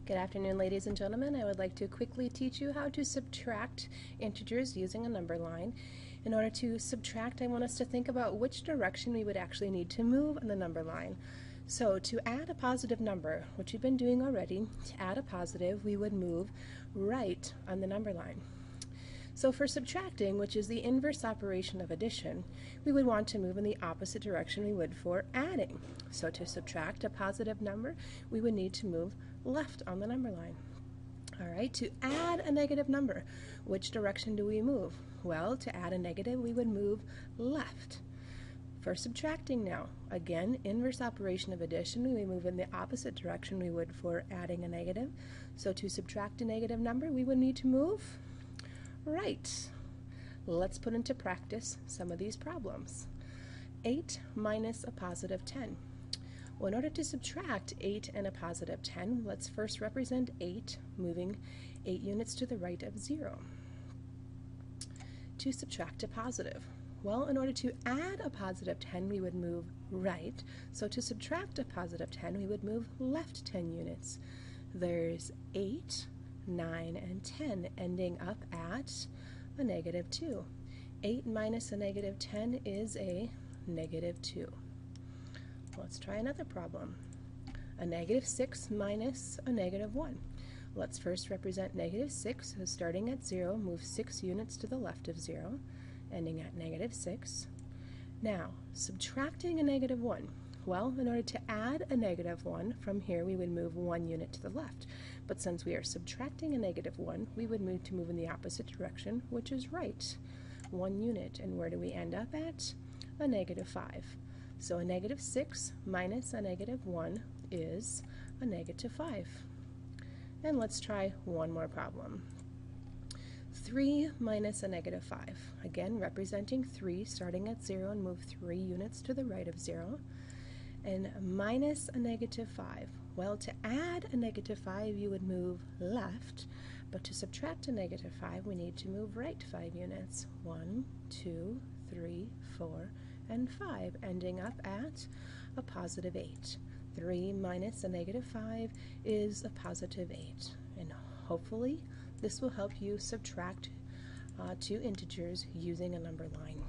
Good afternoon, ladies and gentlemen. I would like to quickly teach you how to subtract integers using a number line. In order to subtract, I want us to think about which direction we would actually need to move on the number line. So to add a positive number, which we've been doing already, to add a positive, we would move right on the number line. So for subtracting, which is the inverse operation of addition, we would want to move in the opposite direction we would for adding. So to subtract a positive number, we would need to move left on the number line. All right, to add a negative number, which direction do we move? Well, to add a negative, we would move left. For subtracting now, again, inverse operation of addition, we move in the opposite direction we would for adding a negative. So to subtract a negative number, we would need to move right. Let's put into practice some of these problems. 8 minus a positive 10. Well, in order to subtract 8 and a positive 10, let's first represent 8, moving 8 units to the right of 0. To subtract a positive. Well, in order to add a positive 10, we would move right. So to subtract a positive 10, we would move left 10 units. There's 8, 9, and 10, ending up at a negative 2. 8 minus a negative 10 is a negative 2. Let's try another problem. A negative 6 minus a negative 1. Let's first represent negative 6, so starting at 0, move 6 units to the left of 0, ending at negative 6. Now, subtracting a negative 1. Well, in order to add a negative 1, from here we would move 1 unit to the left. But since we are subtracting a negative 1, we would move in the opposite direction, which is right. 1 unit, and where do we end up at? A negative 5. So a negative 6 minus a negative 1 is a negative 5. And let's try one more problem. 3 minus a negative 5. Again, representing 3, starting at 0 and move 3 units to the right of 0. And minus a negative 5. Well, to add a negative 5, you would move left, but to subtract a negative 5, we need to move right 5 units. 1, 2, 3, 4, and 5, ending up at a positive 8. 3 minus a negative 5 is a positive 8. And hopefully, this will help you subtract two integers using a number line.